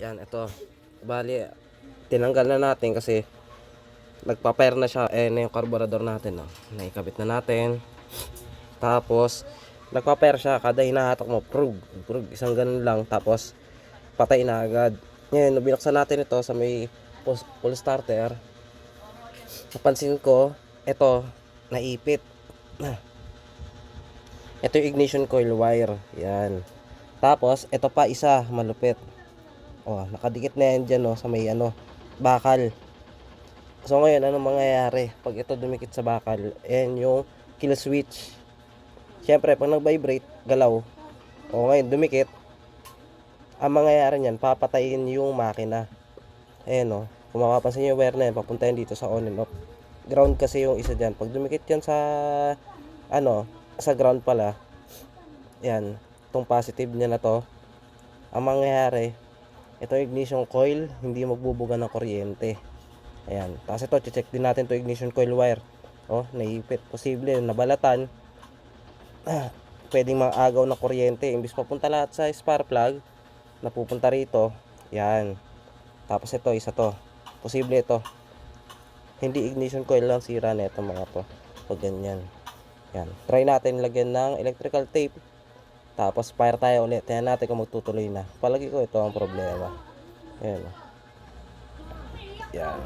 Yan, ito. Bali, tinanggal na natin kasi nagpa-pair na siya. Na yung carburetor natin, no. Naikabit na natin. Tapos, nagpa-pair siya. Kada hinahatak mo, prug. Isang ganun lang. Tapos, patay na agad. Ngayon, binuksan natin ito sa may pull starter. Napansin ko, ito, naipit. Ito yung ignition coil wire. Yan. Tapos, ito pa isa, malupit. Oh, nakadikit na yan dyan, oh, sa may bakal. So ngayon, anong mangyayari? Pag ito dumikit sa bakal, ayan yung kill switch. Siyempre, pag nag-vibrate, galaw. O ngayon, dumikit. Ang mangyayari niyan, papatayin yung makina. Ayan, oh. Kung mapapansin yung wire na yan, papunta yan dito sa on and off. Ground kasi yung isa dyan. Pag dumikit yan sa, sa ground pala, yan, itong positive niya na to, ang mangyayari, ito ignition coil, hindi magbubuga ng kuryente. Ayan. Tapos ito, check din natin to ignition coil wire. Oh, naipit. Posible, nabalatan. Pwedeng maagaw ng kuryente. Imbis papunta lahat sa spark plug, napupunta rito. Yan. Tapos ito, isa to. Posible ito. Hindi ignition coil lang sira na ito mga to. Pag ganyan. Yan. Try natin lagyan ng electrical tape. Tapos fire tayo ulit. Tingnan natin kung magtutuloy na. Palagi ko ito ang problema. Ayan. Yan.